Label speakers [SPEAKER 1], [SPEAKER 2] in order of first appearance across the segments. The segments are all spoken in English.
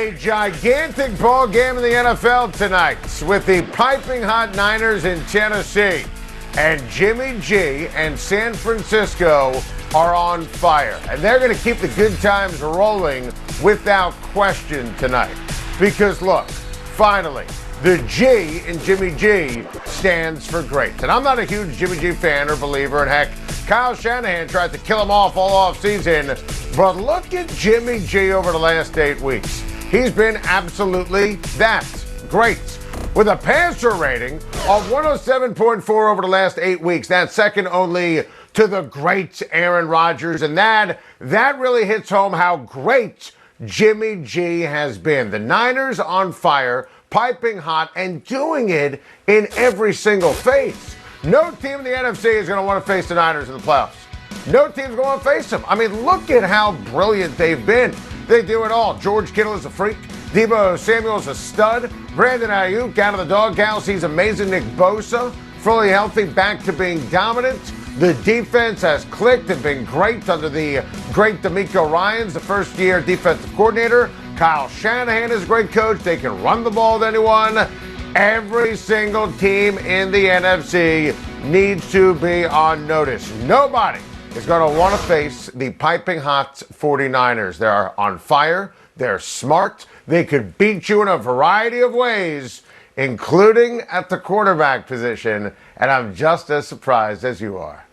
[SPEAKER 1] A gigantic ball game in the NFL tonight with the piping hot Niners in Tennessee. And Jimmy G and San Francisco are on fire. And they're going to keep the good times rolling without question tonight. Because look, finally, the G in Jimmy G stands for great. And I'm not a huge Jimmy G fan or believer. And heck, Kyle Shanahan tried to kill him off all offseason. But look at Jimmy G over the last 8 weeks. He's been absolutely that great. With a passer rating of 107.4 over the last 8 weeks. That's second only to the great Aaron Rodgers. And that really hits home how great Jimmy G has been. The Niners on fire, piping hot, and doing it in every single phase. No team in the NFC is going to want to face the Niners in the playoffs. No team's going to face them. I mean, look at how brilliant they've been. They do it all. George Kittle is a freak. Deebo Samuel's a stud. Brandon Ayuk out of the doghouse. He's amazing. Nick Bosa, fully healthy, back to being dominant. The defense has clicked and been great under the great DeMeco Ryans, the first-year defensive coordinator. Kyle Shanahan is a great coach. They can run the ball with anyone. Every single team in the NFC needs to be on notice. Nobody is going to want to face the piping hot 49ers. They're on fire. They're smart. They could beat you in a variety of ways, including at the quarterback position, and I'm just as surprised as you are.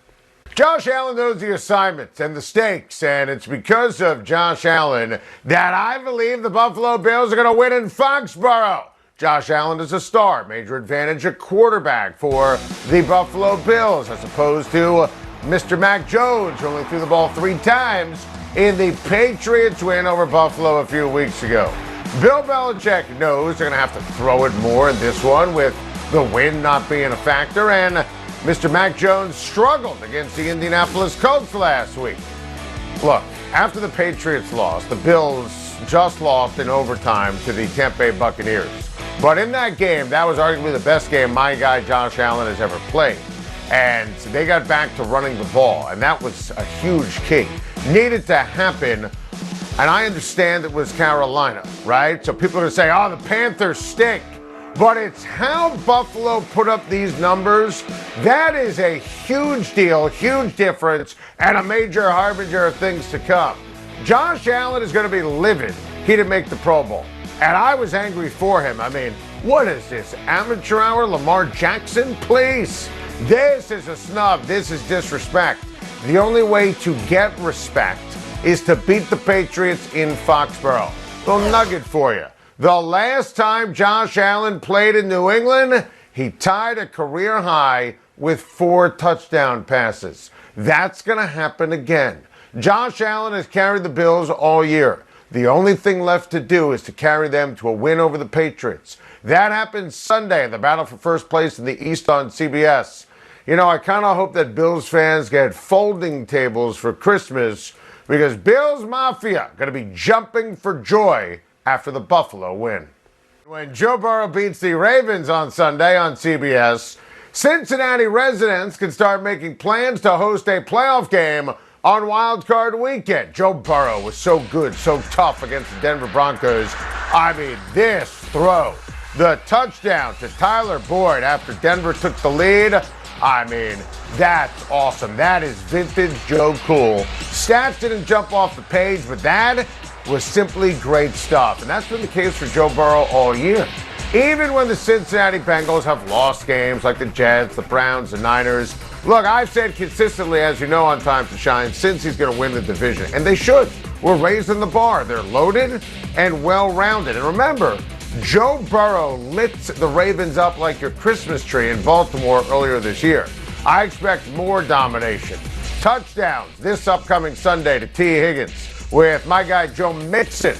[SPEAKER 1] Josh Allen knows the assignments and the stakes, and it's because of Josh Allen that I believe the Buffalo Bills are going to win in Foxborough. Josh Allen is a star, major advantage at quarterback for the Buffalo Bills, as opposed to Mr. Mac Jones, who only threw the ball 3 times in the Patriots win over Buffalo a few weeks ago. Bill Belichick knows they're going to have to throw it more in this one, with the wind not being a factor, and Mr. Mac Jones struggled against the Indianapolis Colts last week. Look, after the Patriots lost, the Bills just lost in overtime to the Tampa Bay Buccaneers. But in that game, that was arguably the best game my guy Josh Allen has ever played. And they got back to running the ball, and that was a huge key. Needed to happen, and I understand it was Carolina, right? So people are going to say, oh, the Panthers stink. But it's how Buffalo put up these numbers. That is a huge deal, huge difference, and a major harbinger of things to come. Josh Allen is going to be livid he didn't make the Pro Bowl. And I was angry for him. I mean, what is this, amateur hour Lamar Jackson? Please. This is a snub. This is disrespect. The only way to get respect is to beat the Patriots in Foxborough. Little nugget for you. The last time Josh Allen played in New England, he tied a career high with 4 touchdown passes. That's going to happen again. Josh Allen has carried the Bills all year. The only thing left to do is to carry them to a win over the Patriots. That happens Sunday in the battle for first place in the East on CBS. You know, I kind of hope that Bills fans get folding tables for Christmas, because Bills Mafia going to be jumping for joy after the Buffalo win. When Joe Burrow beats the Ravens on Sunday on CBS, Cincinnati residents can start making plans to host a playoff game on Wild Card Weekend. Joe Burrow was so good, so tough against the Denver Broncos. I mean, this throw, the touchdown to Tyler Boyd after Denver took the lead. I mean, that's awesome. That is vintage Joe cool. Stats didn't jump off the page, but that was simply great stuff. And that's been the case for Joe Burrow all year. Even when the Cincinnati Bengals have lost games like the Jets, the Browns, the Niners. Look, I've said consistently, as you know on Time to Shine, since he's going to win the division. And they should. We're raising the bar. They're loaded and well-rounded. And remember, Joe Burrow lit the Ravens up like your Christmas tree in Baltimore earlier this year. I expect more domination. Touchdowns this upcoming Sunday to T. Higgins, with my guy Joe Mixon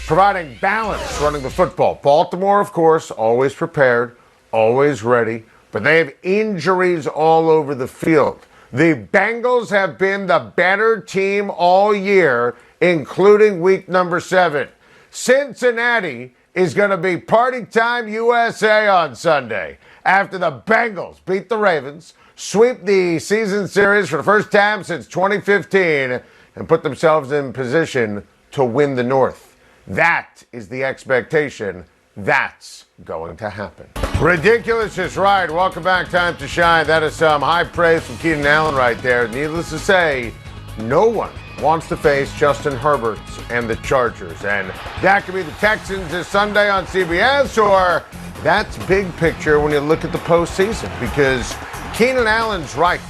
[SPEAKER 1] providing balance running the football. Baltimore, of course, always prepared, always ready, but they have injuries all over the field. The Bengals have been the better team all year, including week number 7. Cincinnati is going to be party time USA on Sunday after the Bengals beat the Ravens, sweep the season series for the first time since 2015, and put themselves in position to win the North. That is the expectation. That's going to happen. Ridiculous is right. Welcome back. Time to shine. That is some high praise from Keenan Allen right there. Needless to say, no one wants to face Justin Herbert and the Chargers. And that could be the Texans this Sunday on CBS, or that's big picture when you look at the postseason, because Keenan Allen's right.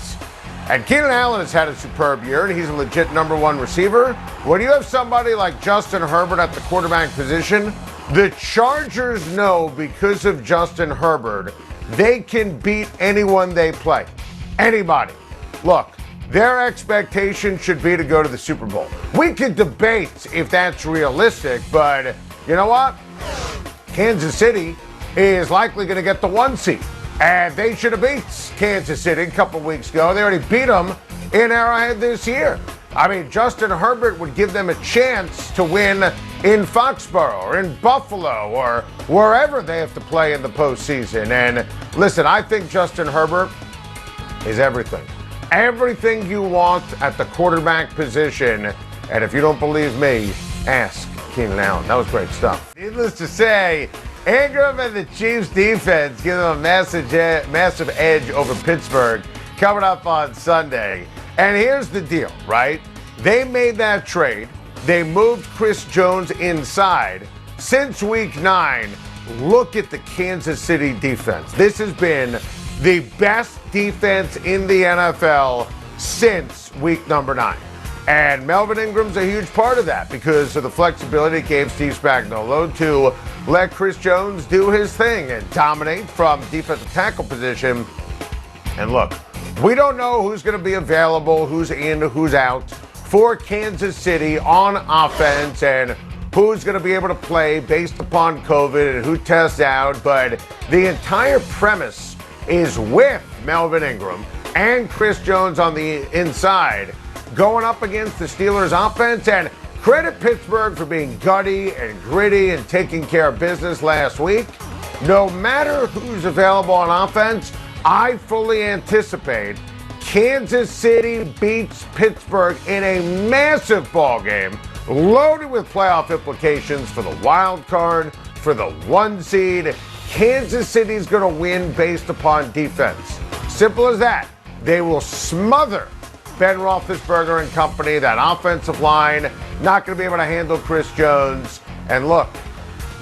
[SPEAKER 1] And Keenan Allen has had a superb year, and he's a legit number one receiver. When you have somebody like Justin Herbert at the quarterback position, the Chargers know because of Justin Herbert, they can beat anyone they play. Anybody. Look, their expectation should be to go to the Super Bowl. We could debate if that's realistic, but you know what? Kansas City is likely going to get the 1 seed. And they should have beat Kansas City a couple weeks ago. They already beat them in Arrowhead this year. I mean, Justin Herbert would give them a chance to win in Foxborough or in Buffalo or wherever they have to play in the postseason. And listen, I think Justin Herbert is everything. Everything you want at the quarterback position. And if you don't believe me, ask Keenan Allen. That was great stuff. Needless to say, Ingram and the Chiefs defense give them a massive edge over Pittsburgh coming up on Sunday. And here's the deal, right? They made that trade. They moved Chris Jones inside. Since week 9, look at the Kansas City defense. This has been the best defense in the NFL since week number 9. And Melvin Ingram's a huge part of that because of the flexibility it gave Steve Spagnuolo to let Chris Jones do his thing and dominate from defensive tackle position. And look, we don't know who's going to be available, who's in, who's out for Kansas City on offense, and who's going to be able to play based upon COVID and who tests out. But the entire premise is with Melvin Ingram and Chris Jones on the inside going up against the Steelers offense. And credit Pittsburgh for being gutty and gritty and taking care of business last week. No matter who's available on offense, I fully anticipate Kansas City beats Pittsburgh in a massive ball game, loaded with playoff implications for the wild card, for the 1 seed. Kansas City's going to win based upon defense. Simple as that. They will smother Ben Roethlisberger and company, that offensive line, not going to be able to handle Chris Jones. And look,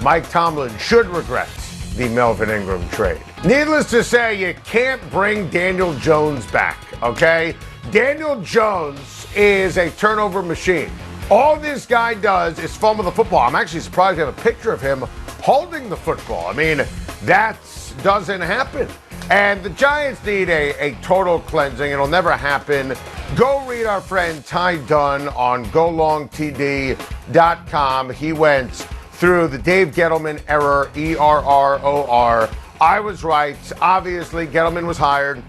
[SPEAKER 1] Mike Tomlin should regret the Melvin Ingram trade. Needless to say, you can't bring Daniel Jones back, okay? Daniel Jones is a turnover machine. All this guy does is fumble the football. I'm actually surprised you have a picture of him holding the football. I mean, that doesn't happen. And the Giants need a total cleansing. It'll never happen. Go read our friend Ty Dunn on golongtd.com. He went through the Dave Gettleman error, ERROR. I was right. Obviously, Gettleman was hired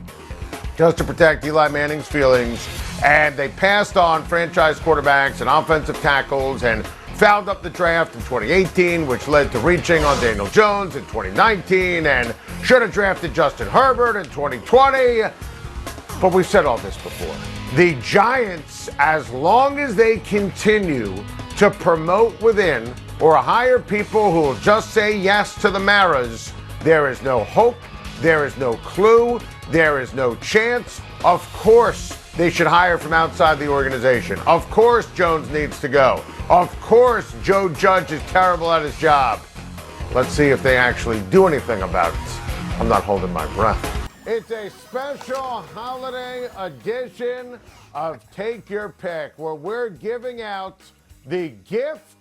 [SPEAKER 1] just to protect Eli Manning's feelings, and they passed on franchise quarterbacks and offensive tackles and fouled up the draft in 2018, which led to reaching on Daniel Jones in 2019, and should have drafted Justin Herbert in 2020. But we've said all this before. The Giants, as long as they continue to promote within or hire people who will just say yes to the Maras, there is no hope, there is no clue, there is no chance. Of course, they should hire from outside the organization. Of course, Jones needs to go. Of course, Joe Judge is terrible at his job. Let's see if they actually do anything about it. I'm not holding my breath. It's a special holiday edition of Take Your Pick, where we're giving out the gift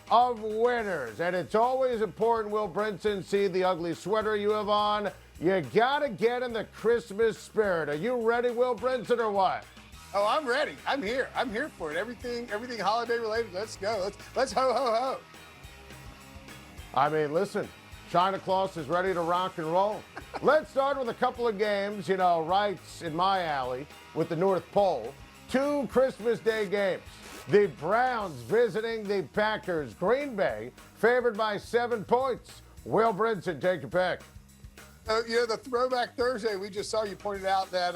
[SPEAKER 1] of winners. And it's always important, Will Brinson, see the ugly sweater you have on. You gotta get in the Christmas spirit. Are you ready, Will Brinson, or what?
[SPEAKER 2] Oh, I'm ready. I'm here. I'm here for it. Everything holiday related. Let's go. Let's ho ho ho.
[SPEAKER 1] I mean, listen, Santa Claus is ready to rock and roll. Let's start with a couple of games, right in my alley with the North Pole. 2 Christmas Day games. The Browns visiting the Packers. Green Bay favored by 7 points. Will Brinson, take your pick.
[SPEAKER 2] The Throwback Thursday, we just saw, you pointed out that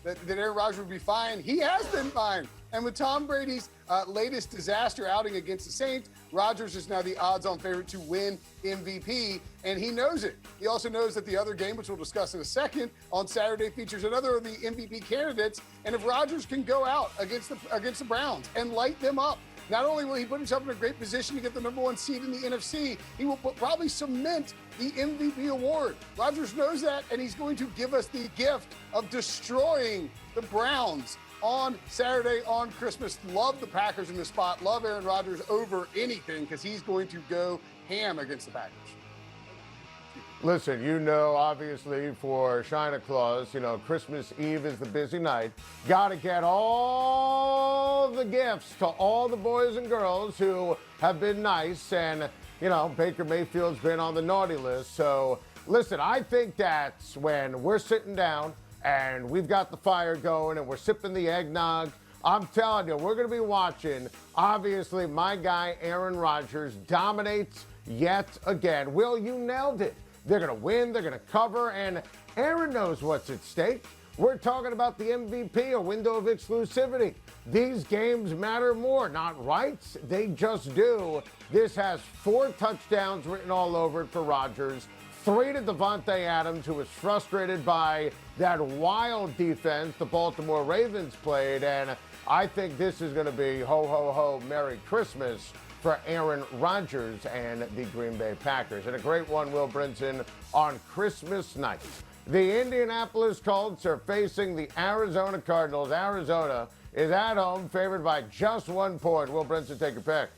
[SPEAKER 2] Aaron Rodgers would be fine. He has been fine. And with Tom Brady's latest disaster outing against the Saints, Rodgers is now the odds-on favorite to win MVP, and he knows it. He also knows that the other game, which we'll discuss in a second, on Saturday features another of the MVP candidates. And if Rodgers can go out against the Browns and light them up, not only will he put himself in a great position to get the number one seed in the NFC, he will probably cement the MVP award. Rodgers knows that, and he's going to give us the gift of destroying the Browns on Saturday on Christmas. Love the Packers in this spot. Love Aaron Rodgers over anything because he's going to go ham against the Packers.
[SPEAKER 1] Listen, obviously for Schein Claus, Christmas Eve is the busy night. Got to get all the gifts to all the boys and girls who have been nice. And, Baker Mayfield's been on the naughty list. So, listen, I think that's when we're sitting down and we've got the fire going and we're sipping the eggnog. I'm telling you, we're going to be watching. Obviously, my guy, Aaron Rodgers, dominates yet again. Will, you nailed it. They're going to win, they're going to cover, and Aaron knows what's at stake. We're talking about the MVP, a window of exclusivity. These games matter more, not rights, they just do. This has 4 touchdowns written all over it for Rodgers, 3 to Devontae Adams, who was frustrated by that wild defense the Baltimore Ravens played, and I think this is going to be ho, ho, ho, Merry Christmas for Aaron Rodgers and the Green Bay Packers. And a great one, Will Brinson, on Christmas night. The Indianapolis Colts are facing the Arizona Cardinals. Arizona is at home, favored by just 1 point. Will Brinson, take your pick.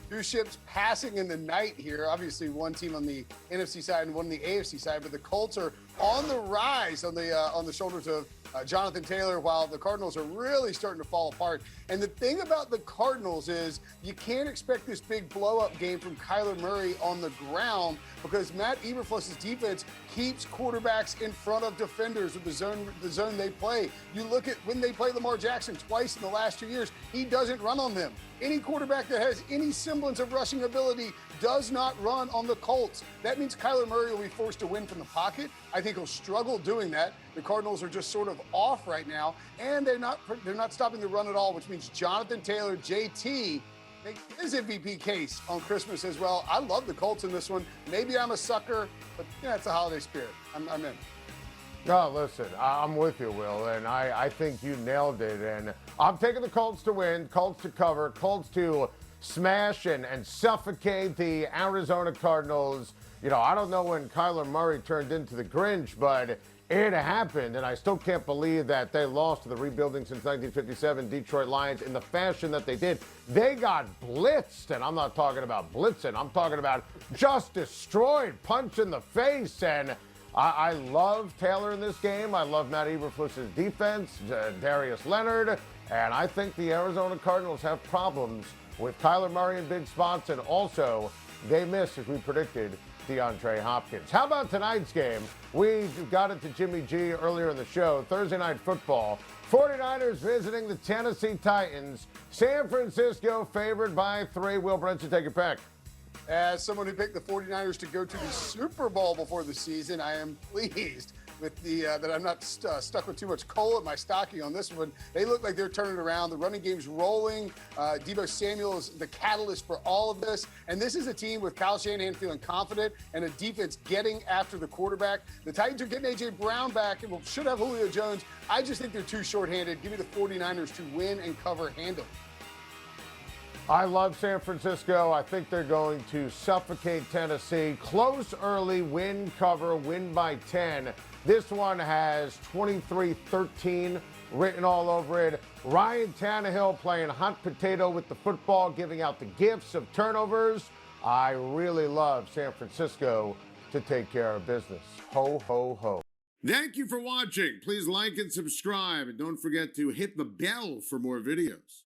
[SPEAKER 2] 2 ships passing in the night here. Obviously, one team on the NFC side and one on the AFC side, but the Colts are on the rise on the shoulders of Jonathan Taylor, while the Cardinals are really starting to fall apart. And the thing about the Cardinals is you can't expect this big blow-up game from Kyler Murray on the ground because Matt Eberflus's defense keeps quarterbacks in front of defenders with the zone they play. You look at when they play Lamar Jackson twice in the last 2 years, he doesn't run on them. Any quarterback that has any semblance of rushing ability does not run on the Colts. That means Kyler Murray will be forced to win from the pocket. I think he'll struggle doing that. The Cardinals are just sort of off right now, and they're not stopping the run at all, which means Jonathan Taylor, JT, make his MVP case on Christmas as well. I love the Colts in this one. Maybe I'm a sucker, but yeah, it's a holiday spirit. I'm in.
[SPEAKER 1] No, listen, I'm with you, Will, and I think you nailed it. And I'm taking the Colts to win, Colts to cover, Colts to smash and suffocate the Arizona Cardinals. I don't know when Kyler Murray turned into the Grinch, but it happened, and I still can't believe that they lost to the rebuilding since 1957 Detroit Lions in the fashion that they did. They got blitzed, and I'm not talking about blitzing. I'm talking about just destroyed, punch in the face, and I love Taylor in this game. I love Matt Eberflus's defense, Darius Leonard, and I think the Arizona Cardinals have problems with Kyler Murray in big spots, and also they miss, as we predicted, DeAndre Hopkins. How about tonight's game? We got into Jimmy G earlier in the show. Thursday Night Football. 49ers visiting the Tennessee Titans. San Francisco favored by 3. Will Brinson, take your pick.
[SPEAKER 2] As someone who picked the 49ers to go to the Super Bowl before the season, I am pleased with that I'm not stuck with too much coal at my stocking on this one. They look like they're turning around. The running game's rolling. Deebo Samuel is the catalyst for all of this. And this is a team with Kyle Shanahan feeling confident and a defense getting after the quarterback. The Titans are getting A.J. Brown back and should have Julio Jones. I just think they're too shorthanded. Give me the 49ers to win and cover handle.
[SPEAKER 1] I love San Francisco. I think they're going to suffocate Tennessee. Close early, win, cover, win by 10. This one has 23-13 written all over it. Ryan Tannehill playing hot potato with the football, giving out the gifts of turnovers. I really love San Francisco to take care of business. Ho, ho, ho. Thank you for watching. Please like and subscribe, and don't forget to hit the bell for more videos.